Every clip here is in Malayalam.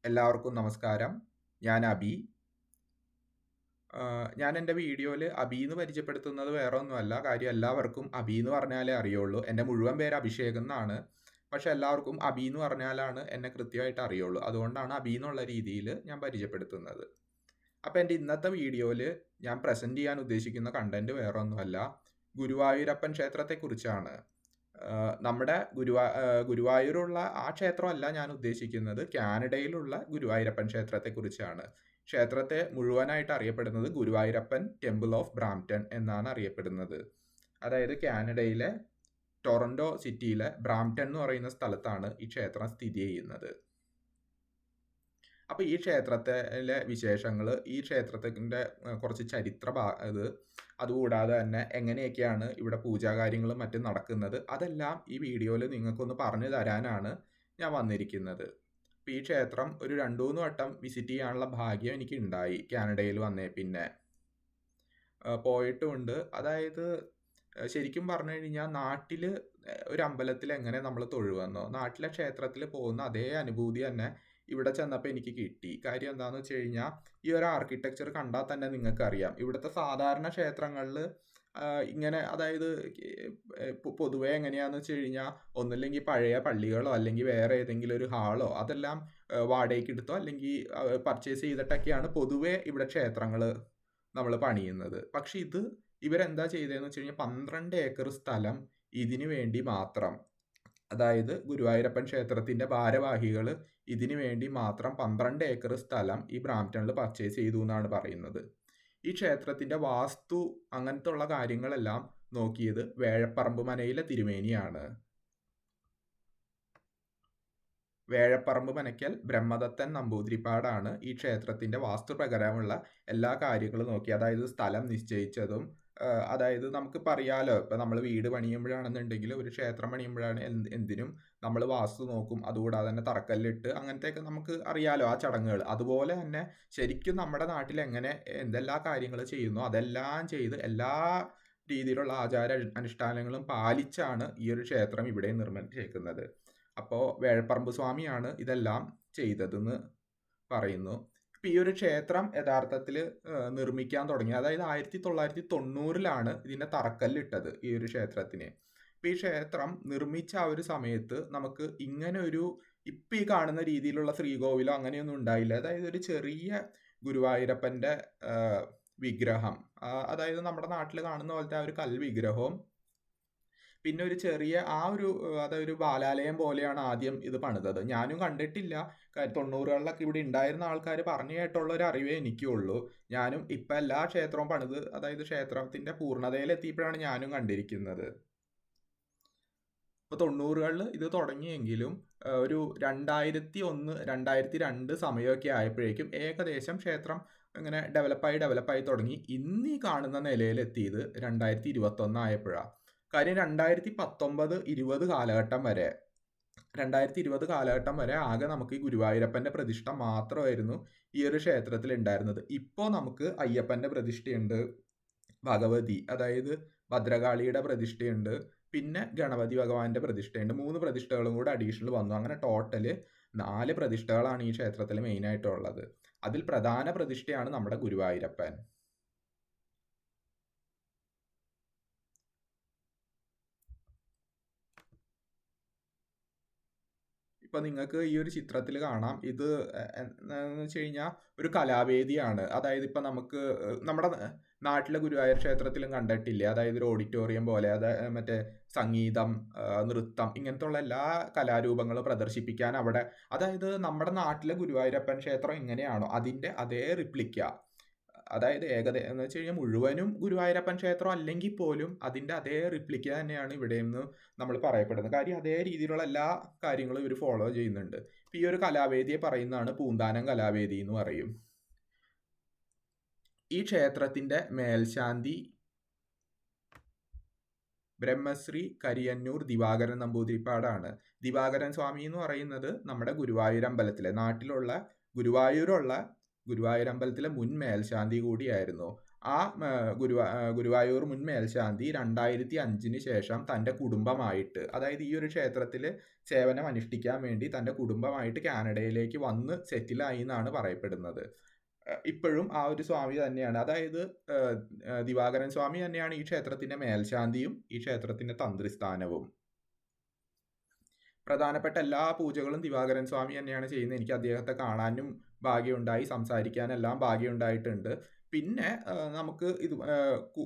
എല്ലാവർക്കും നമസ്കാരം. ഞാൻ അബി. ഞാൻ എൻ്റെ വീഡിയോയിൽ അബി എന്ന് പരിചയപ്പെടുത്തുന്നത് വേറെ ഒന്നുമല്ല. കാര്യം എല്ലാവർക്കും അബി എന്ന് പറഞ്ഞാലേ അറിയുള്ളൂ. എൻ്റെ മുഴുവൻ പേര് അഭിഷേക് എന്നാണ്. പക്ഷെ എല്ലാവർക്കും അബി എന്ന് പറഞ്ഞാലാണ് എന്നെ കൃത്യമായിട്ട് അറിയുള്ളൂ. അതുകൊണ്ടാണ് അബി എന്നുള്ള രീതിയിൽ ഞാൻ പരിചയപ്പെടുത്തുന്നത്. അപ്പോൾ എൻ്റെ ഇന്നത്തെ വീഡിയോയിൽ ഞാൻ പ്രസൻറ്റ് ചെയ്യാൻ ഉദ്ദേശിക്കുന്ന കണ്ടന്റ് വേറെ ഒന്നുമല്ല, ഗുരുവായൂരപ്പൻ ക്ഷേത്രത്തെക്കുറിച്ചാണ്. നമ്മുടെ ഗുരുവായൂരുള്ള ആ ക്ഷേത്രമല്ല ഞാൻ ഉദ്ദേശിക്കുന്നത്, കാനഡയിലുള്ള ഗുരുവായൂരപ്പൻ ക്ഷേത്രത്തെക്കുറിച്ചാണ്. ക്ഷേത്രത്തെ മുഴുവനായിട്ട് അറിയപ്പെടുന്നത് ഗുരുവായൂരപ്പൻ ടെമ്പിൾ ഓഫ് ബ്രാംപ്ടൺ എന്നാണ് അറിയപ്പെടുന്നത്. അതായത് കാനഡയിലെ ടൊറൻറ്റോ സിറ്റിയിലെ ബ്രാംപ്ടൺ എന്ന് പറയുന്ന സ്ഥലത്താണ് ഈ ക്ഷേത്രം സ്ഥിതി ചെയ്യുന്നത്. അപ്പോൾ ഈ ക്ഷേത്രത്തിലെ വിശേഷങ്ങൾ, ഈ ക്ഷേത്രത്തിൻ്റെ കുറച്ച് ചരിത്ര അതുകൂടാതെ തന്നെ എങ്ങനെയൊക്കെയാണ് ഇവിടെ പൂജാകാര്യങ്ങളും മറ്റും നടക്കുന്നത്, അതെല്ലാം ഈ വീഡിയോയിൽ നിങ്ങൾക്കൊന്ന് പറഞ്ഞു തരാനാണ് ഞാൻ വന്നിരിക്കുന്നത്. അപ്പോൾ ഈ ക്ഷേത്രം ഒരു 2-3 വട്ടം വിസിറ്റ് ചെയ്യാനുള്ള ഭാഗ്യം എനിക്ക് ഉണ്ടായി കാനഡയിൽ വന്നേ പിന്നെ. പോയിട്ടുമുണ്ട്. അതായത് ശരിക്കും പറഞ്ഞു കഴിഞ്ഞാൽ നാട്ടിൽ ഒരു അമ്പലത്തിൽ എങ്ങനെ നമ്മൾ തൊഴുവന്നോ, നാട്ടിലെ ക്ഷേത്രത്തിൽ പോകുന്ന അതേ അനുഭൂതി തന്നെ ഇവിടെ ചെന്നപ്പോൾ എനിക്ക് കിട്ടി. കാര്യം എന്താണെന്ന് വെച്ച് കഴിഞ്ഞാൽ, ഈ ഒരു ആർക്കിടെക്ചർ കണ്ടാൽ തന്നെ നിങ്ങൾക്കറിയാം, ഇവിടുത്തെ സാധാരണ ക്ഷേത്രങ്ങളിൽ ഇങ്ങനെ, അതായത് പൊതുവേ എങ്ങനെയാണെന്ന് വെച്ച് കഴിഞ്ഞാൽ, ഒന്നുമില്ലെങ്കിൽ പഴയ പള്ളികളോ അല്ലെങ്കിൽ വേറെ ഏതെങ്കിലും ഒരു ഹാളോ അതെല്ലാം വാടകയ്ക്ക് എടുത്തോ അല്ലെങ്കിൽ പർച്ചേസ് ചെയ്തിട്ടൊക്കെയാണ് പൊതുവേ ഇവിടെ ക്ഷേത്രങ്ങൾ നമ്മൾ പണിയുന്നത്. പക്ഷെ ഇവരെന്താ ചെയ്തതെന്ന് വെച്ച് കഴിഞ്ഞാൽ 12 ഏക്കർ സ്ഥലം ഇതിനു വേണ്ടി മാത്രം, അതായത് ഗുരുവായൂരപ്പൻ ക്ഷേത്രത്തിൻ്റെ ഭാരവാഹികൾ ഇതിനു വേണ്ടി മാത്രം 12 ഏക്കർ സ്ഥലം ഈ ബ്രാംപ്ടണിൽ പർച്ചേസ് ചെയ്തു എന്നാണ് പറയുന്നത്. ഈ ക്ഷേത്രത്തിൻ്റെ വാസ്തു അങ്ങനത്തെ ഉള്ള കാര്യങ്ങളെല്ലാം നോക്കിയത് വേഴപ്പറമ്പ് മനയിലെ തിരുമേനിയാണ്. വേഴപ്പറമ്പ് മനയ്ക്കൽ ബ്രഹ്മദത്തൻ നമ്പൂതിരിപ്പാടാണ് ഈ ക്ഷേത്രത്തിൻ്റെ വാസ്തുപ്രകാരമുള്ള എല്ലാ കാര്യങ്ങളും നോക്കി, അതായത് സ്ഥലം നിശ്ചയിച്ചതും. അതായത് നമുക്കിപ്പോൾ അറിയാലോ, ഇപ്പം നമ്മൾ വീട് പണിയുമ്പോഴാണെന്നുണ്ടെങ്കിൽ, ഒരു ക്ഷേത്രം പണിയുമ്പോഴാണ് എന്തിനും നമ്മൾ വാസ്തു നോക്കും. അതുകൂടാതെ തന്നെ തറക്കല്ലിട്ട് അങ്ങനത്തെയൊക്കെ നമുക്ക് അറിയാലോ ആ ചടങ്ങുകൾ. അതുപോലെ തന്നെ ശരിക്കും നമ്മുടെ നാട്ടിൽ എങ്ങനെ എന്തെല്ലാം കാര്യങ്ങൾ ചെയ്യുന്നു അതെല്ലാം ചെയ്ത് എല്ലാ രീതിയിലുള്ള ആചാര അനുഷ്ഠാനങ്ങളും പാലിച്ചാണ് ഈ ഒരു ക്ഷേത്രം ഇവിടെ നിർമ്മിച്ചേക്കുന്നത്. അപ്പോൾ വേഴപ്പറമ്പ് സ്വാമിയാണ് ഇതെല്ലാം ചെയ്തതെന്ന് പറയുന്നു. ഇപ്പം ഈ ഒരു ക്ഷേത്രം യഥാർത്ഥത്തിൽ നിർമ്മിക്കാൻ തുടങ്ങി, അതായത് 1990-ലാണ് ഇതിൻ്റെ തറക്കല്ലിട്ടത് ഈ ഒരു ക്ഷേത്രത്തിന്. ഇപ്പം ഈ ക്ഷേത്രം നിർമ്മിച്ച ആ ഒരു സമയത്ത് നമുക്ക് ഇങ്ങനെ ഒരു ഇപ്പം ഈ കാണുന്ന രീതിയിലുള്ള ശ്രീകോവിലോ അങ്ങനെയൊന്നും ഉണ്ടായില്ല. അതായത് ഒരു ചെറിയ ഗുരുവായൂരപ്പൻ്റെ വിഗ്രഹം, അതായത് നമ്മുടെ നാട്ടിൽ കാണുന്ന പോലത്തെ ആ ഒരു കൽവിഗ്രഹവും, പിന്നെ ഒരു ചെറിയ അതൊരു ബാലാലയം പോലെയാണ് ആദ്യം ഇത് പണിതത്. ഞാനും കണ്ടിട്ടില്ല. 90-കളിലൊക്കെ ഇവിടെ ഉണ്ടായിരുന്ന ആൾക്കാർ പറഞ്ഞു കേട്ടുള്ള ഒരു അറിവേ എനിക്കുള്ളൂ. ഞാനും ഇപ്പം എല്ലാ ക്ഷേത്രവും പണിത്, അതായത് ക്ഷേത്രത്തിൻ്റെ പൂർണ്ണതയിലെത്തിയപ്പോഴാണ് ഞാനും കണ്ടിരിക്കുന്നത്. ഇപ്പോൾ 90-കളിൽ ഇത് തുടങ്ങിയെങ്കിലും ഒരു 2001-2002 സമയമൊക്കെ ആയപ്പോഴേക്കും ഏകദേശം ക്ഷേത്രം ഇങ്ങനെ ഡെവലപ്പായി തുടങ്ങി. ഇന്നീ കാണുന്ന നിലയിലെത്തിയത് 2021 ആയപ്പോഴാണ്. കാര്യം 2019-20 കാലഘട്ടം വരെ ആകെ നമുക്ക് ഈ ഗുരുവായൂരപ്പൻ്റെ പ്രതിഷ്ഠ മാത്രമായിരുന്നു ഈ ഒരു ക്ഷേത്രത്തിൽ ഉണ്ടായിരുന്നത്. ഇപ്പോൾ നമുക്ക് അയ്യപ്പൻ്റെ പ്രതിഷ്ഠയുണ്ട്, ഭഗവതി അതായത് ഭദ്രകാളിയുടെ പ്രതിഷ്ഠയുണ്ട്, പിന്നെ ഗണപതി ഭഗവാന്റെ പ്രതിഷ്ഠയുണ്ട്. 3 പ്രതിഷ്ഠകളും കൂടെ അഡീഷണൽ വന്നു. അങ്ങനെ ടോട്ടല് 4 പ്രതിഷ്ഠകളാണ് ഈ ക്ഷേത്രത്തിൽ മെയിനായിട്ടുള്ളത്. അതിൽ പ്രധാന പ്രതിഷ്ഠയാണ് നമ്മുടെ ഗുരുവായൂരപ്പൻ. ഇപ്പം നിങ്ങൾക്ക് ഈ ഒരു ചിത്രത്തിൽ കാണാം, ഇത് എന്താണെന്ന് വെച്ച് കഴിഞ്ഞാൽ ഒരു കലാവേദിയാണ്. അതായത് ഇപ്പം നമുക്ക് നമ്മുടെ നാട്ടിലെ ഗുരുവായൂർ ക്ഷേത്രത്തിലും കണ്ടിട്ടില്ലേ, അതായത് ഒരു ഓഡിറ്റോറിയം പോലെ, മറ്റേ സംഗീതം, നൃത്തം, ഇങ്ങനത്തെ ഉള്ള എല്ലാ കലാരൂപങ്ങളും പ്രദർശിപ്പിക്കാൻ അവിടെ, അതായത് നമ്മുടെ നാട്ടിലെ ഗുരുവായൂരപ്പൻ ക്ഷേത്രം എങ്ങനെയാണോ അതിൻ്റെ അതേ റിപ്ലിക്ക, അതായത് ഏകദേശം എന്ന് വെച്ച് കഴിഞ്ഞാൽ മുഴുവനും ഗുരുവായൂരപ്പൻ ക്ഷേത്രം അല്ലെങ്കിൽ പോലും അതിൻ്റെ അതേ റിപ്ലിക്ക തന്നെയാണ് ഇവിടെ നിന്ന് നമ്മൾ പറയപ്പെടുന്നത്. കാര്യം അതേ രീതിയിലുള്ള എല്ലാ കാര്യങ്ങളും ഇവർ ഫോളോ ചെയ്യുന്നുണ്ട്. ഇപ്പം ഈ ഒരു കലാവേദിയെ പറയുന്നതാണ് പൂന്താനം കലാവേദി എന്ന് പറയും. ഈ ക്ഷേത്രത്തിൻ്റെ മേൽശാന്തി ബ്രഹ്മശ്രീ കരിയന്നൂർ ദിവാകരൻ നമ്പൂതിരിപ്പാടാണ്. ദിവാകരൻ സ്വാമി എന്ന് പറയുന്നത് നമ്മുടെ ഗുരുവായൂരമ്പലത്തിലെ, നാട്ടിലുള്ള ഗുരുവായൂരമ്പലത്തിലെ മുൻ മേൽശാന്തി കൂടിയായിരുന്നു. ആ ഗുരുവായൂർ മുൻ മേൽശാന്തി 2005 ശേഷം തൻ്റെ കുടുംബമായിട്ട്, അതായത് ഈ ഒരു ക്ഷേത്രത്തിൽ സേവനം അനുഷ്ഠിക്കാൻ വേണ്ടി തൻ്റെ കുടുംബമായിട്ട് കാനഡയിലേക്ക് വന്ന് സെറ്റിലായി എന്നാണ് പറയപ്പെടുന്നത്. ഇപ്പോഴും ആ ഒരു സ്വാമി തന്നെയാണ്, അതായത് ദിവാകരൻ സ്വാമി തന്നെയാണ് ഈ ക്ഷേത്രത്തിന്റെ മേൽശാന്തിയും ഈ ക്ഷേത്രത്തിന്റെ തന്ത്രിസ്ഥാനവും. പ്രധാനപ്പെട്ട എല്ലാ പൂജകളും ദിവാകരൻ സ്വാമി തന്നെയാണ് ചെയ്യുന്നത്. എനിക്ക് അദ്ദേഹത്തെ കാണാനും ഭാഗ്യമുണ്ടായി, സംസാരിക്കാനെല്ലാം ഭാഗ്യമുണ്ടായിട്ടുണ്ട്. പിന്നെ നമുക്ക് ഇത്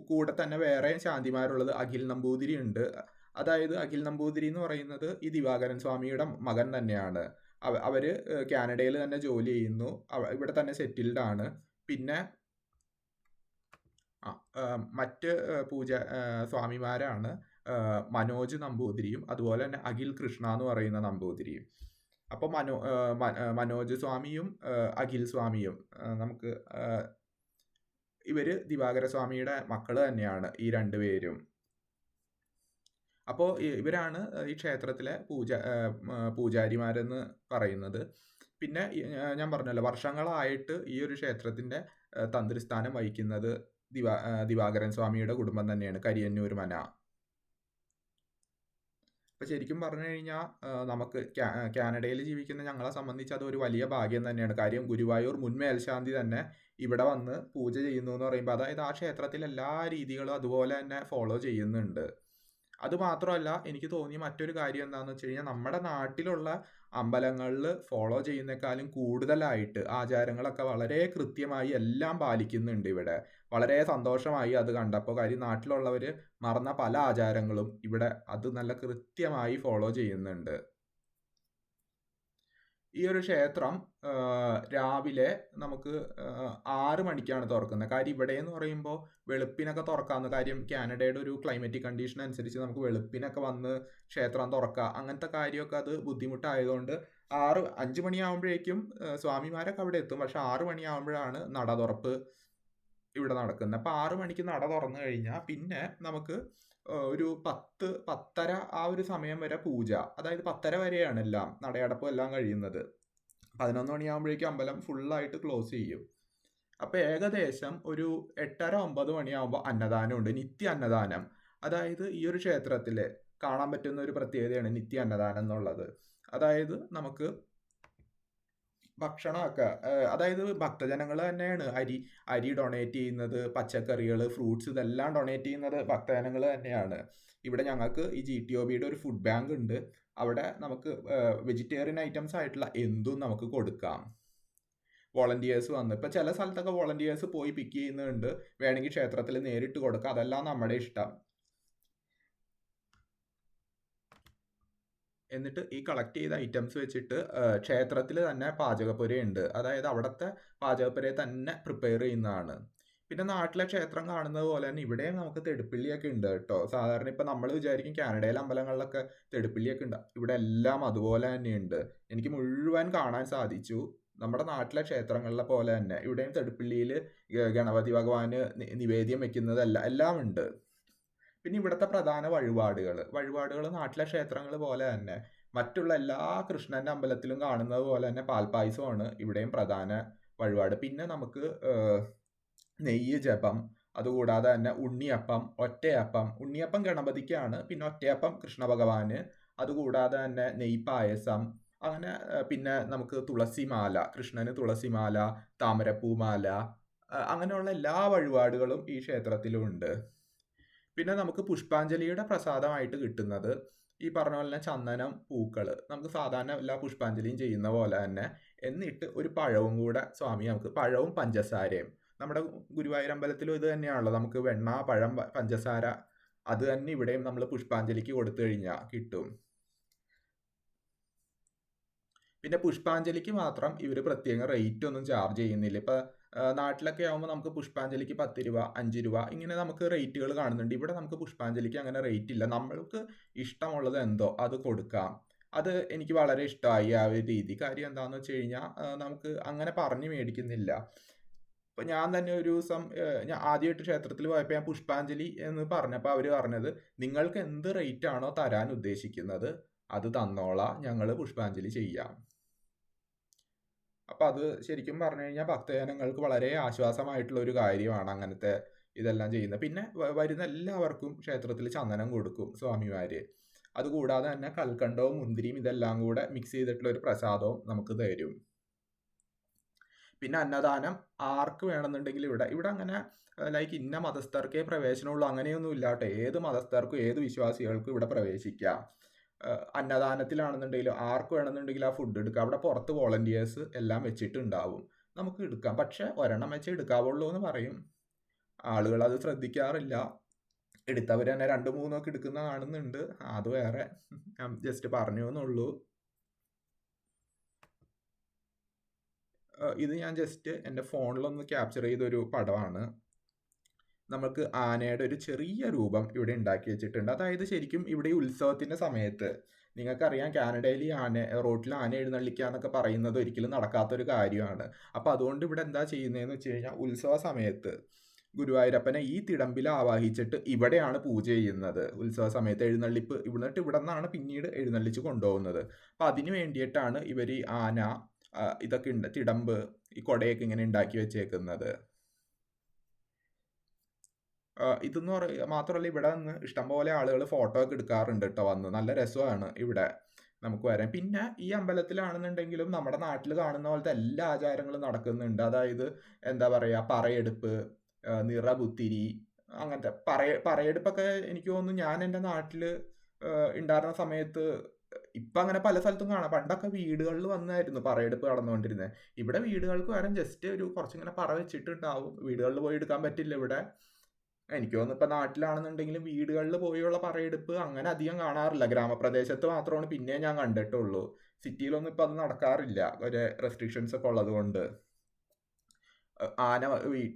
കൂടെ തന്നെ വേറെ ശാന്തിമാരുള്ളത് അഖിൽ നമ്പൂതിരി ഉണ്ട്. അതായത് അഖിൽ നമ്പൂതിരി എന്ന് പറയുന്നത് ഈ ദിവാകരൻ സ്വാമിയുടെ മകൻ തന്നെയാണ്. അവര് കാനഡയിൽ തന്നെ ജോലി ചെയ്യുന്നു, ഇവിടെ തന്നെ സെറ്റിൽഡ് ആണ്. പിന്നെ മറ്റ് സ്വാമിമാരാണ് മനോജ് നമ്പൂതിരിയും അതുപോലെ തന്നെ അഖിൽ കൃഷ്ണ എന്ന് പറയുന്ന നമ്പൂതിരിയും. അപ്പോൾ മനോജ് സ്വാമിയും അഖിൽ സ്വാമിയും നമുക്ക് ഇവര് ദിവാകര സ്വാമിയുടെ മക്കള് തന്നെയാണ് ഈ രണ്ടുപേരും. അപ്പോൾ ഇവരാണ് ഈ ക്ഷേത്രത്തിലെ പൂജാരിമാരെന്ന് പറയുന്നത്. പിന്നെ ഞാൻ പറഞ്ഞല്ലോ, വർഷങ്ങളായിട്ട് ഈ ഒരു ക്ഷേത്രത്തിന്റെ തന്ത്രിസ്ഥാനം വഹിക്കുന്നത് ദിവാകരൻ സ്വാമിയുടെ കുടുംബം തന്നെയാണ്, കരിയന്നൂർ മന. അപ്പൊ ശരിക്കും പറഞ്ഞു കഴിഞ്ഞാൽ നമുക്ക് കാനഡയിൽ ജീവിക്കുന്ന ഞങ്ങളെ സംബന്ധിച്ച് അതൊരു വലിയ ഭാഗ്യം തന്നെയാണ്. കാര്യം ഗുരുവായൂർ മുൻ മേൽശാന്തി തന്നെ ഇവിടെ വന്ന് പൂജ ചെയ്യുന്നു എന്ന് പറയുമ്പോൾ, അതായത് ആ ക്ഷേത്രത്തിൽ എല്ലാ രീതികളും അതുപോലെ തന്നെ ഫോളോ ചെയ്യുന്നുണ്ട്. അത് മാത്രമല്ല, എനിക്ക് തോന്നിയ മറ്റൊരു കാര്യം എന്താണെന്ന് വെച്ച് കഴിഞ്ഞാൽ, നമ്മുടെ നാട്ടിലുള്ള അമ്പലങ്ങളിൽ ഫോളോ ചെയ്യുന്നേക്കാളും കൂടുതലായിട്ട് ആചാരങ്ങളൊക്കെ വളരെ കൃത്യമായി എല്ലാം പാലിക്കുന്നുണ്ട് ഇവിടെ. വളരെ സന്തോഷമായി അത് കണ്ടപ്പോൾ. കാര്യം നാട്ടിലുള്ളവർ മറന്ന പല ആചാരങ്ങളും ഇവിടെ അത് നല്ല കൃത്യമായി ഫോളോ ചെയ്യുന്നുണ്ട്. ഈ ഒരു ക്ഷേത്രം രാവിലെ നമുക്ക് 6 മണിക്കാണ് തുറക്കുന്നത്. കാര്യം ഇവിടെ എന്ന് പറയുമ്പോൾ വെളുപ്പിനൊക്കെ തുറക്കാവുന്ന, കാര്യം കാനഡയുടെ ഒരു ക്ലൈമറ്റിക് കണ്ടീഷൻ അനുസരിച്ച് നമുക്ക് വെളുപ്പിനൊക്കെ വന്ന് ക്ഷേത്രം തുറക്കുക, അങ്ങനത്തെ കാര്യമൊക്കെ അത് ബുദ്ധിമുട്ടായതുകൊണ്ട് 5 മണിയാകുമ്പോഴേക്കും സ്വാമിമാരൊക്കെ അവിടെ എത്തും. പക്ഷെ 6 മണിയാകുമ്പോഴാണ് നട തുറപ്പ് ഇവിടെ നടക്കുന്നത്. അപ്പോൾ 6 മണിക്ക് നട തുറന്നു കഴിഞ്ഞാൽ പിന്നെ നമുക്ക് ഒരു 10-10:30 ആ ഒരു സമയം വരെ പൂജ, അതായത് 10:30 വരെയാണ് എല്ലാം നടയടപ്പും എല്ലാം കഴിയുന്നത്. 11 മണിയാകുമ്പോഴേക്കും അമ്പലം ഫുള്ളായിട്ട് ക്ലോസ് ചെയ്യും. അപ്പോൾ ഏകദേശം ഒരു 8:30-9 മണിയാകുമ്പോൾ അന്നദാനമുണ്ട്, നിത്യ അന്നദാനം. അതായത് ഈ ഒരു ക്ഷേത്രത്തിൽ കാണാൻ പറ്റുന്ന ഒരു പ്രത്യേകതയാണ് നിത്യ അന്നദാനം എന്നുള്ളത്. അതായത് നമുക്ക് ഭക്ഷണമൊക്കെ, അതായത് ഭക്തജനങ്ങൾ തന്നെയാണ് അരി ഡൊണേറ്റ് ചെയ്യുന്നത്, പച്ചക്കറികൾ, ഫ്രൂട്ട്സ് ഇതെല്ലാം ഡൊണേറ്റ് ചെയ്യുന്നത് ഭക്തജനങ്ങൾ തന്നെയാണ്. ഇവിടെ ഞങ്ങൾക്ക് ഈ GTOBയുടെ ഒരു ഫുഡ് ബാങ്ക് ഉണ്ട്. അവിടെ നമുക്ക് വെജിറ്റേറിയൻ ഐറ്റംസ് ആയിട്ടുള്ള എന്തും നമുക്ക് കൊടുക്കാം. വോളണ്ടിയേഴ്സ് വന്ന്, ഇപ്പം ചില സ്ഥലത്തൊക്കെ വോളണ്ടിയേഴ്സ് പോയി പിക്ക് ചെയ്യുന്നുണ്ട്, വേണമെങ്കിൽ ക്ഷേത്രത്തിൽ നേരിട്ട് കൊടുക്കാം, അതെല്ലാം നമ്മുടെ ഇഷ്ടം. എന്നിട്ട് ഈ കളക്ട് ചെയ്ത ഐറ്റംസ് വെച്ചിട്ട് ക്ഷേത്രത്തിൽ തന്നെ പാചകപ്പുരയുണ്ട്, അതായത് അവിടുത്തെ പാചകപ്പുരയെ തന്നെ പ്രിപ്പയർ ചെയ്യുന്നതാണ്. പിന്നെ നാട്ടിലെ ക്ഷേത്രം കാണുന്നത് പോലെ തന്നെ ഇവിടെയും നമുക്ക് തെടുപ്പിള്ളിയൊക്കെ ഉണ്ട് കേട്ടോ. സാധാരണ ഇപ്പം നമ്മൾ വിചാരിക്കും കാനഡയിലെ അമ്പലങ്ങളിലൊക്കെ തെടുപ്പിള്ളിയൊക്കെ ഉണ്ട്, ഇവിടെ എല്ലാം അതുപോലെ തന്നെയുണ്ട്. എനിക്ക് മുഴുവൻ കാണാൻ സാധിച്ചു. നമ്മുടെ നാട്ടിലെ ക്ഷേത്രങ്ങളിലെ പോലെ തന്നെ ഇവിടെയും തെടുപ്പിള്ളിയിൽ ഗണപതി ഭഗവാന് നിവേദ്യം വെക്കുന്നത് എല്ലാം ഉണ്ട്. പിന്നെ ഇവിടുത്തെ പ്രധാന വഴിപാടുകൾ നാട്ടിലെ ക്ഷേത്രങ്ങൾ പോലെ തന്നെ മറ്റുള്ള എല്ലാ കൃഷ്ണന്റെ അമ്പലത്തിലും കാണുന്നത് പോലെ തന്നെ പാൽപ്പായസമാണ് ഇവിടെയും പ്രധാന വഴിപാട്. പിന്നെ നമുക്ക് നെയ്യ് ജപം, അതുകൂടാതെ തന്നെ ഒറ്റയപ്പം. ഉണ്ണിയപ്പം ഗണപതിക്കാണ്, പിന്നെ ഒറ്റയപ്പം കൃഷ്ണ ഭഗവാന്, അതുകൂടാതെ തന്നെ നെയ്പായസം, അങ്ങനെ പിന്നെ നമുക്ക് തുളസിമാല, കൃഷ്ണന് തുളസിമാല, താമരപ്പൂമാല, അങ്ങനെയുള്ള എല്ലാ വഴിപാടുകളും ഈ ക്ഷേത്രത്തിലും ഉണ്ട്. പിന്നെ നമുക്ക് പുഷ്പാഞ്ജലിയുടെ പ്രസാദമായിട്ട് കിട്ടുന്നത് ഈ പറഞ്ഞ പോലെ തന്നെ ചന്ദനം, പൂക്കൾ, നമുക്ക് സാധാരണ എല്ലാ പുഷ്പാഞ്ജലിയും ചെയ്യുന്ന പോലെ തന്നെ. എന്നിട്ട് ഒരു പഴവും കൂടെ സ്വാമി നമുക്ക്, പഴവും പഞ്ചസാരയും, നമ്മുടെ ഗുരുവായൂർ അമ്പലത്തിലും ഇത് തന്നെയാണല്ലോ, നമുക്ക് വെണ്ണ, പഴം, പഞ്ചസാര, അത് തന്നെ ഇവിടെയും നമ്മൾ പുഷ്പാഞ്ജലിക്ക് കൊടുത്തു കഴിഞ്ഞാൽ കിട്ടും. പിന്നെ പുഷ്പാഞ്ജലിക്ക് മാത്രം ഇവർ പ്രത്യേകം റേറ്റ് ഒന്നും ചാർജ് ചെയ്യുന്നില്ല. ഇപ്പം നാട്ടിലൊക്കെ ആകുമ്പോൾ നമുക്ക് പുഷ്പാഞ്ജലിക്ക് 10 രൂപ, 5 രൂപ ഇങ്ങനെ നമുക്ക് റേറ്റുകൾ കാണുന്നുണ്ട്. ഇവിടെ നമുക്ക് പുഷ്പാഞ്ജലിക്ക് അങ്ങനെ റേറ്റ് ഇല്ല. നമ്മൾക്ക് ഇഷ്ടമുള്ളത് എന്തോ അത് കൊടുക്കാം. അത് എനിക്ക് വളരെ ഇഷ്ടമായി ആ ഒരു രീതി. കാര്യം എന്താണെന്ന് വെച്ച് കഴിഞ്ഞാൽ നമുക്ക് അങ്ങനെ പറഞ്ഞു മേടിക്കുന്നില്ല. ഇപ്പം ഞാൻ തന്നെ ഒരു ദിവസം ഞാൻ ആദ്യമായിട്ട് ക്ഷേത്രത്തിൽ പോയപ്പോൾ ഞാൻ പുഷ്പാഞ്ജലി എന്ന് പറഞ്ഞപ്പോൾ അവർ പറഞ്ഞത്, നിങ്ങൾക്ക് എന്ത് റേറ്റ് ആണോ തരാൻ ഉദ്ദേശിക്കുന്നത് അത് തന്നോളാം, ഞങ്ങൾ പുഷ്പാഞ്ജലി ചെയ്യാം. അപ്പം അപ്പോൾ അത് ശരിക്കും പറഞ്ഞു കഴിഞ്ഞാൽ ഭക്തജനങ്ങൾക്ക് വളരെ ആശ്വാസമായിട്ടുള്ള ഒരു കാര്യമാണ് അങ്ങനത്തെ ഇതെല്ലാം ചെയ്യുന്നത്. പിന്നെ വരുന്ന എല്ലാവർക്കും ക്ഷേത്രത്തിൽ ചന്ദനം കൊടുക്കും സ്വാമിമാര്. അതുകൂടാതെ തന്നെ കൽക്കണ്ടവും മുന്തിരിയും ഇതെല്ലാം കൂടെ മിക്സ് ചെയ്തിട്ടുള്ള ഒരു പ്രസാദവും നമുക്ക് തരും. പിന്നെ അന്നദാനം ആർക്ക് വേണമെന്നുണ്ടെങ്കിലും ഇവിടെ അങ്ങനെ ലൈക്ക് ഇന്ന മതസ്ഥർക്കേ പ്രവേശനമുള്ളൂ അങ്ങനെയൊന്നും ഇല്ലാട്ടെ. ഏത് മതസ്ഥർക്കും ഏത് വിശ്വാസികൾക്കും ഇവിടെ പ്രവേശിക്കാം. അന്നദാനത്തിലാണെന്നുണ്ടെങ്കിലും ആർക്ക് വേണമെന്നുണ്ടെങ്കിലും ആ ഫുഡ് എടുക്കാം. അവിടെ പുറത്ത് വോളണ്ടിയേഴ്സ് എല്ലാം വെച്ചിട്ടുണ്ടാവും, നമുക്ക് എടുക്കാം. പക്ഷെ ഒരെണ്ണം വെച്ച് എടുക്കാവുള്ളൂ എന്ന് പറയും. ആളുകൾ അത് ശ്രദ്ധിക്കാറില്ല. എടുത്തവർ തന്നെ 2-3 ഒക്കെ എടുക്കുന്ന കാണുന്നുണ്ട്. അത് വേറെ, ഞാൻ ജസ്റ്റ് പറഞ്ഞു എന്നുള്ളൂ. ഇത് ഞാൻ ജസ്റ്റ് എൻ്റെ ഫോണിലൊന്ന് ക്യാപ്ചർ ചെയ്തൊരു പടമാണ്. നമുക്ക് ആനയുടെ ഒരു ചെറിയ രൂപം ഇവിടെ ഉണ്ടാക്കി വെച്ചിട്ടുണ്ട്. അതായത് ശരിക്കും ഇവിടെ ഈ ഉത്സവത്തിൻ്റെ സമയത്ത് നിങ്ങൾക്കറിയാം, കാനഡയിൽ ഈ റോട്ടിൽ ആന എഴുന്നള്ളിക്കുക എന്നൊക്കെ പറയുന്നത് ഒരിക്കലും നടക്കാത്തൊരു കാര്യമാണ്. അപ്പോൾ അതുകൊണ്ട് ഇവിടെ എന്താ ചെയ്യുന്നതെന്ന് വെച്ച് കഴിഞ്ഞാൽ, ഉത്സവ സമയത്ത് ഗുരുവായൂരപ്പനെ ഈ തിടമ്പിൽ ആവാഹിച്ചിട്ട് ഇവിടെയാണ് പൂജ ചെയ്യുന്നത്. ഉത്സവ സമയത്ത് എഴുന്നള്ളിപ്പ് ഇവിടെ നിന്നാണ് പിന്നീട് എഴുന്നള്ളിച്ച് കൊണ്ടുപോകുന്നത്. അപ്പം അതിന് വേണ്ടിയിട്ടാണ് ഇവർ ഈ ആന ഇതൊക്കെ ഉണ്ട്, തിടമ്പ്, ഈ കൊടയൊക്കെ ഇങ്ങനെ ഉണ്ടാക്കി വെച്ചേക്കുന്നത്. ഇതെന്ന് പറയുക മാത്രമല്ല, ഇവിടെ നിന്ന് ഇഷ്ടംപോലെ ആളുകൾ ഫോട്ടോ ഒക്കെ എടുക്കാറുണ്ട് കേട്ടോ വന്ന്. നല്ല രസമാണ് ഇവിടെ നമുക്ക് വരാൻ. പിന്നെ ഈ അമ്പലത്തിലാണെന്നുണ്ടെങ്കിലും നമ്മുടെ നാട്ടിൽ കാണുന്ന പോലത്തെ എല്ലാ ആചാരങ്ങളും നടക്കുന്നുണ്ട്. അതായത് എന്താ പറയുക, പറയെടുപ്പ്, നിറപുത്തിരി, അങ്ങനത്തെ പറയെടുപ്പൊക്കെ എനിക്ക് തോന്നുന്നു ഞാൻ എൻ്റെ നാട്ടിൽ ഉണ്ടായിരുന്ന സമയത്ത്, ഇപ്പം അങ്ങനെ പല സ്ഥലത്തും കാണാം. പണ്ടൊക്കെ വീടുകളിൽ വന്നായിരുന്നു പറയെടുപ്പ് നടന്നുകൊണ്ടിരുന്നത്. ഇവിടെ വീടുകൾക്ക് വരാൻ ജസ്റ്റ് ഒരു കുറച്ചിങ്ങനെ പറ വെച്ചിട്ടുണ്ടാവും. വീടുകളിൽ പോയി എടുക്കാൻ പറ്റില്ല ഇവിടെ. എനിക്ക് തോന്നുന്നു ഇപ്പം നാട്ടിലാണെന്നുണ്ടെങ്കിലും വീടുകളിൽ പോയുള്ള പറയെടുപ്പ് അങ്ങനെ അധികം കാണാറില്ല. ഗ്രാമപ്രദേശത്ത് മാത്രമാണ് പിന്നെ ഞാൻ കണ്ടിട്ടുള്ളൂ. സിറ്റിയിലൊന്നും ഇപ്പം അത് നടക്കാറില്ല, ഒരു റെസ്ട്രിക്ഷൻസ് ഒക്കെ ഉള്ളത് കൊണ്ട്. ആന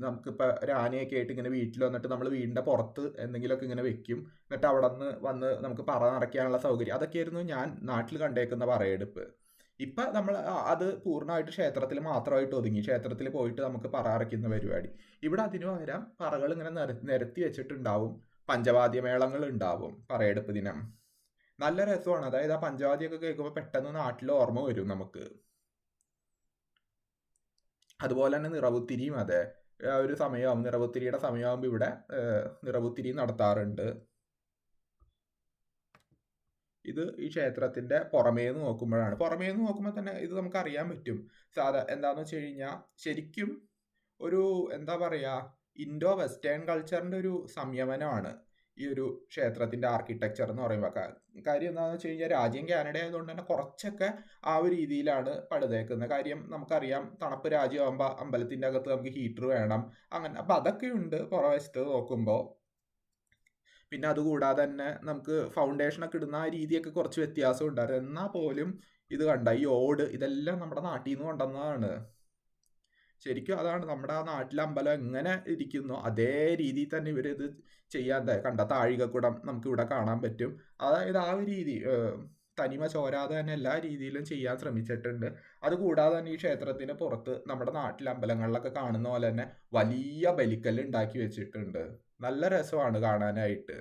നമുക്കിപ്പോൾ ഒരു ആനയൊക്കെ ആയിട്ട് ഇങ്ങനെ വീട്ടിൽ വന്നിട്ട് നമ്മൾ വീടിൻ്റെ പുറത്ത് എന്തെങ്കിലുമൊക്കെ ഇങ്ങനെ വെക്കും. എന്നിട്ട് അവിടെ നിന്ന് വന്ന് നമുക്ക് പറ നിറയ്ക്കാനുള്ള സൗകര്യം, അതൊക്കെയായിരുന്നു ഞാൻ നാട്ടിൽ കണ്ടേക്കുന്ന പറയെടുപ്പ്. ഇപ്പം നമ്മൾ അത് പൂർണ്ണമായിട്ട് ക്ഷേത്രത്തിൽ മാത്രമായിട്ട് ഒതുങ്ങി. ക്ഷേത്രത്തിൽ പോയിട്ട് നമുക്ക് പറ അറയ്ക്കുന്ന പരിപാടി. ഇവിടെ അതിനു പകരം പറകൾ ഇങ്ങനെ നിരത്തി വെച്ചിട്ടുണ്ടാവും. പഞ്ചവാദ്യമേളങ്ങൾ ഉണ്ടാവും പറയെടുപ്പ് ദിനം. നല്ല രസമാണ്. അതായത് ആ പഞ്ചവാദ്യമൊക്കെ കേൾക്കുമ്പോൾ പെട്ടെന്ന് നാട്ടിൽ ഓർമ്മ വരും നമുക്ക്. അതുപോലെ തന്നെ നിറവുത്തിരിയും അതെ, ഒരു സമയമാകും, നിറവുത്തിരിയുടെ സമയമാകുമ്പോൾ ഇവിടെ നിറവുത്തിരി നടത്താറുണ്ട്. ഇത് ഈ ക്ഷേത്രത്തിന്റെ പുറമേന്ന് നോക്കുമ്പോഴാണ്. പുറമേന്ന് നോക്കുമ്പോൾ തന്നെ ഇത് നമുക്ക് അറിയാൻ പറ്റും. എന്താന്ന് വെച്ച് കഴിഞ്ഞാൽ ശരിക്കും ഒരു എന്താ പറയുക, ഇൻഡോ വെസ്റ്റേൺ കൾച്ചറിന്റെ ഒരു സംയമനമാണ് ഈ ഒരു ക്ഷേത്രത്തിന്റെ ആർക്കിടെക്ചർ എന്ന് പറയുമ്പോൾ. കാര്യം എന്താണെന്ന് വെച്ച് കഴിഞ്ഞാൽ, രാജ്യം കാനഡ ആയതുകൊണ്ട് തന്നെ കുറച്ചൊക്കെ ആ ഒരു രീതിയിലാണ് പടുതേക്കുന്നത്. കാര്യം നമുക്കറിയാം, തണുപ്പ് രാജ്യമാകുമ്പോൾ അമ്പലത്തിന്റെ അകത്ത് നമുക്ക് ഹീറ്റർ വേണം, അങ്ങനെ. അപ്പം അതൊക്കെയുണ്ട് പുറവശത്ത് നോക്കുമ്പോൾ. പിന്നെ അതുകൂടാതെ തന്നെ നമുക്ക് ഫൗണ്ടേഷനൊക്കെ ഇടുന്ന ആ രീതിയൊക്കെ കുറച്ച് വ്യത്യാസം ഉണ്ടായിരുന്നു. എന്നാൽ പോലും ഇത് കണ്ട ഈ ഓട്, ഇതെല്ലാം നമ്മുടെ നാട്ടിൽ നിന്ന് കൊണ്ടുവന്നതാണ്. ശരിക്കും അതാണ് നമ്മുടെ ആ നാട്ടിലെ അമ്പലം എങ്ങനെ ഇരിക്കുന്നു അതേ രീതിയിൽ തന്നെ ഇവരിത് ചെയ്യാൻ കണ്ട താഴികക്കുടം നമുക്ക് ഇവിടെ കാണാൻ പറ്റും. അതായത് ആ ഒരു രീതി തനിമ ചോരാതെ തന്നെ എല്ലാ രീതിയിലും ചെയ്യാൻ ശ്രമിച്ചിട്ടുണ്ട്. അതുകൂടാതെ തന്നെ ഈ ക്ഷേത്രത്തിന് പുറത്ത് നമ്മുടെ നാട്ടിലെ അമ്പലങ്ങളിലൊക്കെ കാണുന്ന പോലെ തന്നെ വലിയ ബലിക്കല്ല് ഉണ്ടാക്കി വെച്ചിട്ടുണ്ട്. നല്ല രസമാണ് കാണാനായിട്ട്.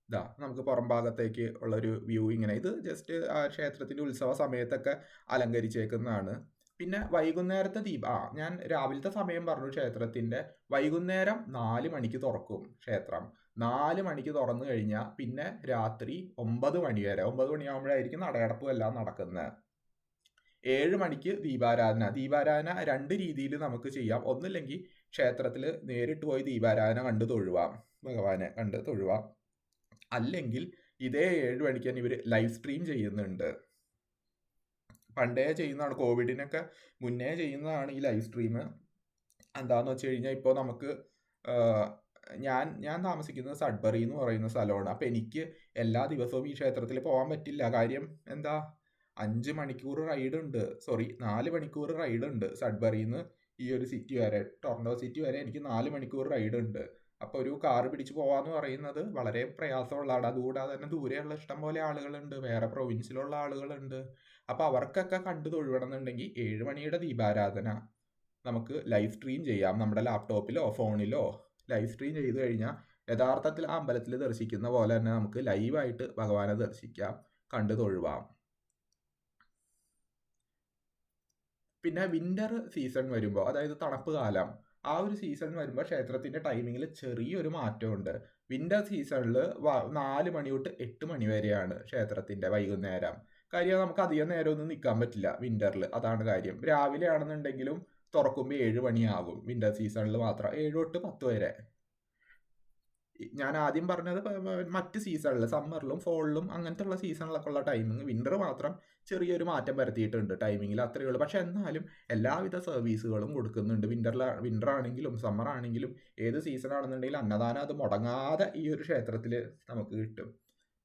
ഇതാ നമുക്ക് പുറം ഭാഗത്തേക്ക് ഉള്ളൊരു വ്യൂ ഇങ്ങനെ. ഇത് ജസ്റ്റ് ആ ക്ഷേത്രത്തിന്റെ ഉത്സവ സമയത്തൊക്കെ അലങ്കരിച്ചേക്കുന്നതാണ്. പിന്നെ വൈകുന്നേരത്തെ ഞാൻ രാവിലത്തെ സമയം പറഞ്ഞു ക്ഷേത്രത്തിന്റെ. വൈകുന്നേരം 4 മണിക്ക് തുറക്കും ക്ഷേത്രം. 4 മണിക്ക് തുറന്നു കഴിഞ്ഞാൽ പിന്നെ രാത്രി 9 മണി വരെ, 9 മണിയാകുമ്പോഴായിരിക്കും നടയടപ്പും എല്ലാം നടക്കുന്നത്. 7 മണിക്ക് ദീപാരാധന. ദീപാരാധന 2 രീതിയിൽ നമുക്ക് ചെയ്യാം. ഒന്നില്ലെങ്കിൽ ക്ഷേത്രത്തിൽ നേരിട്ട് പോയി ദീപാരാധന കണ്ടു തൊഴുവാം, ഭഗവാനെ കണ്ട് തൊഴുവാം. അല്ലെങ്കിൽ ഇതേ 7 മണിക്ക് തന്നെ ഇവർ ലൈവ് സ്ട്രീം ചെയ്യുന്നുണ്ട്. പണ്ടേ ചെയ്യുന്നതാണ്, കോവിഡിനൊക്കെ മുന്നേ ചെയ്യുന്നതാണ് ഈ ലൈവ് സ്ട്രീം. എന്താന്ന് വെച്ച് കഴിഞ്ഞാൽ, ഇപ്പോൾ നമുക്ക് ഞാൻ താമസിക്കുന്നത് സഡ്ബറി എന്ന് പറയുന്ന സ്ഥലമാണ്. അപ്പം എനിക്ക് എല്ലാ ദിവസവും ഈ ക്ഷേത്രത്തിൽ പോകാൻ പറ്റില്ല. കാര്യം എന്താ, 5 മണിക്കൂർ റൈഡ് ഉണ്ട്, 4 മണിക്കൂർ റൈഡ് ഉണ്ട് സഡ്ബറിന്ന് ഈ ഒരു സിറ്റി വരെ, ടൊറന്റോ സിറ്റി വരെ എനിക്ക് 4 മണിക്കൂർ റൈഡ് ഉണ്ട്. അപ്പോൾ ഒരു കാറ് പിടിച്ച് പോകാന്ന് പറയുന്നത് വളരെ പ്രയാസമുള്ളതാണ്. അതുകൂടാതെ തന്നെ ദൂരെയുള്ള ഇഷ്ടം പോലെ ആളുകളുണ്ട്, വേറെ പ്രൊവിൻസിലുള്ള ആളുകളുണ്ട്. അപ്പോൾ അവർക്കൊക്കെ കണ്ടു തൊഴുവണമെന്നുണ്ടെങ്കിൽ 7 മണിയുടെ ദീപാരാധന നമുക്ക് ലൈവ് സ്ട്രീം ചെയ്യാം. നമ്മുടെ ലാപ്ടോപ്പിലോ ഫോണിലോ ലൈവ് സ്ട്രീം ചെയ്ത് കഴിഞ്ഞാൽ യഥാർത്ഥത്തിൽ ആ അമ്പലത്തിൽ ദർശിക്കുന്ന പോലെ തന്നെ നമുക്ക് ലൈവായിട്ട് ഭഗവാനെ ദർശിക്കാം, കണ്ടു തൊഴുവാം. പിന്നെ വിന്റർ സീസൺ വരുമ്പോൾ, അതായത് തണുപ്പ് കാലം, ആ ഒരു സീസൺ വരുമ്പോൾ ക്ഷേത്രത്തിന്റെ ടൈമിങ്ങിൽ ചെറിയൊരു മാറ്റമുണ്ട്. വിന്റർ സീസണിൽ 4 മണി തൊട്ട് 8 മണി വരെയാണ് ക്ഷേത്രത്തിന്റെ വൈകുന്നേരം. കാര്യം നമുക്ക് അധികം നേരമൊന്നും നിൽക്കാൻ പറ്റില്ല വിന്ററിൽ, അതാണ് കാര്യം. രാവിലെ ആണെന്നുണ്ടെങ്കിലും തുറക്കുമ്പോൾ 7 മണിയാകും വിന്റർ സീസണിൽ മാത്രം, 7 തൊട്ട് 10 വരെ. ഞാൻ ആദ്യം പറഞ്ഞത് മറ്റ് സീസണിൽ, സമ്മറിലും ഫോളിലും അങ്ങനത്തെ ഉള്ള സീസണിലൊക്കെ ഉള്ള ടൈമിങ്, വിന്റർ മാത്രം ചെറിയൊരു മാറ്റം വരുത്തിയിട്ടുണ്ട് ടൈമിങ്ങിൽ, അത്രയേ ഉള്ളൂ. പക്ഷെ എന്നാലും എല്ലാവിധ സർവീസുകളും കൊടുക്കുന്നുണ്ട്. വിന്റർ ആണെങ്കിലും സമ്മർ ആണെങ്കിലും ഏത് സീസൺ ആണെന്നുണ്ടെങ്കിലും അന്നദാനം അത് മുടങ്ങാതെ ഈ ഒരു ക്ഷേത്രത്തിൽ നമുക്ക് കിട്ടും.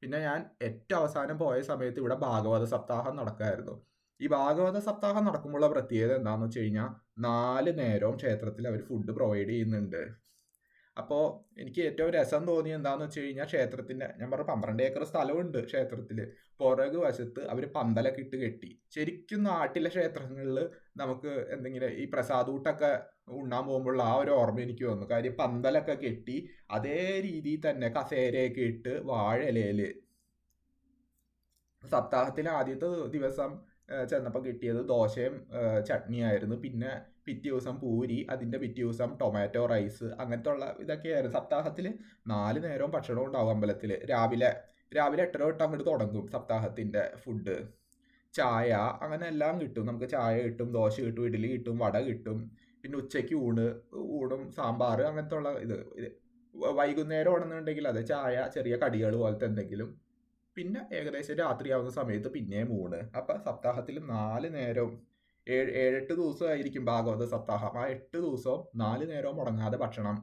പിന്നെ ഞാൻ ഏറ്റവും അവസാനം പോയ സമയത്ത് ഇവിടെ ഭാഗവത സപ്താഹം നടക്കായിരുന്നു. ഈ ഭാഗവത സപ്താഹം നടക്കുമ്പോഴുള്ള പ്രത്യേകത എന്താണെന്ന് വെച്ച് കഴിഞ്ഞാൽ 4 നേരവും ക്ഷേത്രത്തിൽ അവർ ഫുഡ് പ്രൊവൈഡ് ചെയ്യുന്നുണ്ട്. അപ്പോൾ എനിക്ക് ഏറ്റവും രസം തോന്നി എന്താണെന്ന് വെച്ച് കഴിഞ്ഞാൽ, ക്ഷേത്രത്തിന്റെ, ഞാൻ പറഞ്ഞ 12 ഏക്കർ സ്ഥലമുണ്ട് ക്ഷേത്രത്തിൽ, പുറകു വശത്ത് അവർ പന്തലൊക്കെ ഇട്ട് കെട്ടി. ശരിക്കും നാട്ടിലെ ക്ഷേത്രങ്ങളിൽ നമുക്ക് എന്തെങ്കിലും ഈ പ്രസാദൂട്ടൊക്കെ ഉണ്ണാൻ പോകുമ്പോഴുള്ള ആ ഒരു ഓർമ്മ എനിക്ക് വന്നു. കാര്യം പന്തലൊക്കെ കെട്ടി അതേ രീതിയിൽ തന്നെ കസേരയൊക്കെ ഇട്ട് വാഴയിലയിൽ. സപ്താഹത്തിലെ ആദ്യത്തെ ദിവസം ചെന്നപ്പോൾ കിട്ടിയത് ദോശയും ചട്നിയായിരുന്നു. പിന്നെ പിറ്റേ ദിവസം പൂരി, അതിൻ്റെ പിറ്റേ ദിവസം ടൊമാറ്റോ റൈസ്, അങ്ങനത്തെ ഉള്ള ഇതൊക്കെയായിരുന്നു. സപ്താഹത്തിൽ 4 നേരവും ഭക്ഷണം ഉണ്ടാവും അമ്പലത്തിൽ. രാവിലെ 8:30 തൊട്ട് അങ്ങോട്ട് തുടങ്ങും സപ്താഹത്തിൻ്റെ ഫുഡ്. ചായ അങ്ങനെ എല്ലാം കിട്ടും. നമുക്ക് ചായ കിട്ടും, ദോശ കിട്ടും, ഇഡ്ഡലി കിട്ടും, വട കിട്ടും. പിന്നെ ഉച്ചയ്ക്ക് ഊണും സാമ്പാർ അങ്ങനത്തെ ഉള്ള ഇത്. വൈകുന്നേരം ആണെന്നുണ്ടെങ്കിൽ അതെ, ചായ, ചെറിയ കടികൾ പോലത്തെ എന്തെങ്കിലും. പിന്നെ ഏകദേശം രാത്രിയാവുന്ന സമയത്ത് പിന്നെയും ഊണ്. അപ്പം സപ്താഹത്തിൽ 4 നേരവും 7-8 ദിവസമായിരിക്കും ഭാഗവത സപ്താഹം. ആ 8 ദിവസവും 4 നേരവും മുടങ്ങാതെ ഭക്ഷണം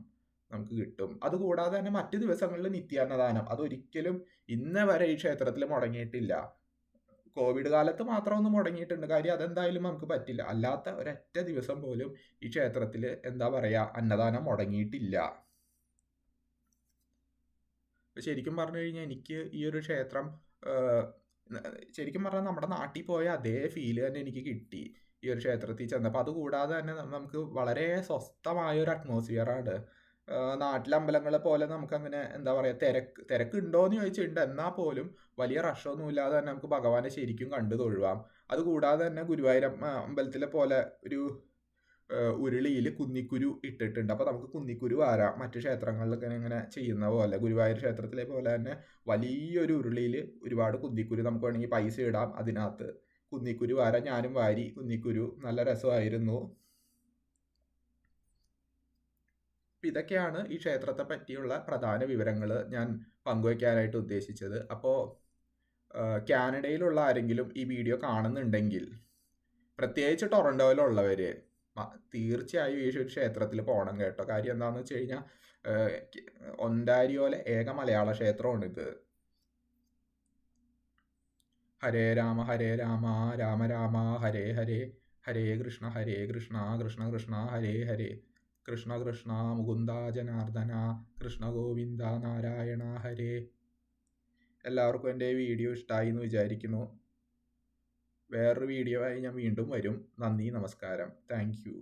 നമുക്ക് കിട്ടും. അതുകൂടാതെ തന്നെ മറ്റു ദിവസങ്ങളിൽ നിത്യാന്നദാനം, അതൊരിക്കലും ഇന്ന് വരെ ഈ ക്ഷേത്രത്തിൽ മുടങ്ങിയിട്ടില്ല. കോവിഡ് കാലത്ത് മാത്രം ഒന്ന് മുടങ്ങിയിട്ടുണ്ട്. കാര്യം അതെന്തായാലും നമുക്ക് പറ്റില്ല. അല്ലാത്ത ഒരൊറ്റ ദിവസം പോലും ഈ ക്ഷേത്രത്തിൽ എന്താ പറയുക, അന്നദാനം മുടങ്ങിയിട്ടില്ല. ശരിക്കും പറഞ്ഞു കഴിഞ്ഞാൽ എനിക്ക് ഈ ഒരു ക്ഷേത്രം ശരിക്കും പറഞ്ഞാൽ നമ്മുടെ നാട്ടിൽ പോയ അതേ ഫീല് തന്നെ എനിക്ക് കിട്ടി ഈ ഒരു ക്ഷേത്രത്തിൽ ചെന്നപ്പോൾ. അതുകൂടാതെ തന്നെ നമുക്ക് വളരെ സ്വസ്ഥമായ ഒരു അറ്റ്മോസ്ഫിയറാണ്. നാട്ടിലെ അമ്പലങ്ങളെ പോലെ നമുക്കങ്ങനെ എന്താ പറയുക, തിരക്കുണ്ടോയെന്ന് ചോദിച്ചിട്ടുണ്ട്. എന്നാൽ പോലും വലിയ റഷൊന്നും ഇല്ലാതെ തന്നെ നമുക്ക് ഭഗവാനെ ശരിക്കും കണ്ടു തൊഴുവാം. അതുകൂടാതെ തന്നെ ഗുരുവായൂർ അമ്പലത്തിലെ പോലെ ഒരു ഉരുളിയിൽ കുന്നിക്കുരു ഇട്ടിട്ടുണ്ട്. അപ്പോൾ നമുക്ക് കുന്നിക്കുരു വാരാം. മറ്റു ക്ഷേത്രങ്ങളിലൊക്കെ ഇങ്ങനെ ചെയ്യുന്ന പോലെ, ഗുരുവായൂർ ക്ഷേത്രത്തിലെ പോലെ തന്നെ വലിയൊരു ഉരുളിയിൽ ഒരുപാട് കുന്നിക്കുരു നമുക്ക് വേണമെങ്കിൽ പൈസ ഇടാം അതിനകത്ത്. കുന്നിക്കുരു വാരാം. ഞാനും വാരി കുന്നിക്കുരു. നല്ല രസമായിരുന്നു. ഇതൊക്കെയാണ് ഈ ക്ഷേത്രത്തെ പറ്റിയുള്ള പ്രധാന വിവരങ്ങൾ ഞാൻ പങ്കുവയ്ക്കാനായിട്ട് ഉദ്ദേശിച്ചത്. അപ്പോൾ കാനഡയിലുള്ള ആരെങ്കിലും ഈ വീഡിയോ കാണുന്നുണ്ടെങ്കിൽ, പ്രത്യേകിച്ച് ടൊറൻറ്റോയിലുള്ളവർ, തീർച്ചയായും ഈ ഒരു ക്ഷേത്രത്തിൽ പോകണം കേട്ടോ. കാര്യം എന്താണെന്ന് വെച്ച് കഴിഞ്ഞാൽ, ഒൻറ്റാരിയോയിലെ ഏക മലയാള ക്ഷേത്രമാണിത്. ഹരേ രാമ രാമ രാമ ഹരേ ഹരേ, ഹരേ കൃഷ്ണ കൃഷ്ണ കൃഷ്ണ ഹരേ ഹരേ, കൃഷ്ണ കൃഷ്ണ മുകുന്ദ ജനാർദ്ദന, കൃഷ്ണ ഗോവിന്ദ നാരായണ ഹരേ. എല്ലാവർക്കും എൻ്റെ വീഡിയോ ഇഷ്ടമായി എന്ന് വിചാരിക്കുന്നു. വേറൊരു വീഡിയോ ആയി ഞാൻ വീണ്ടും വരും. നന്ദി, നമസ്കാരം. Thank you.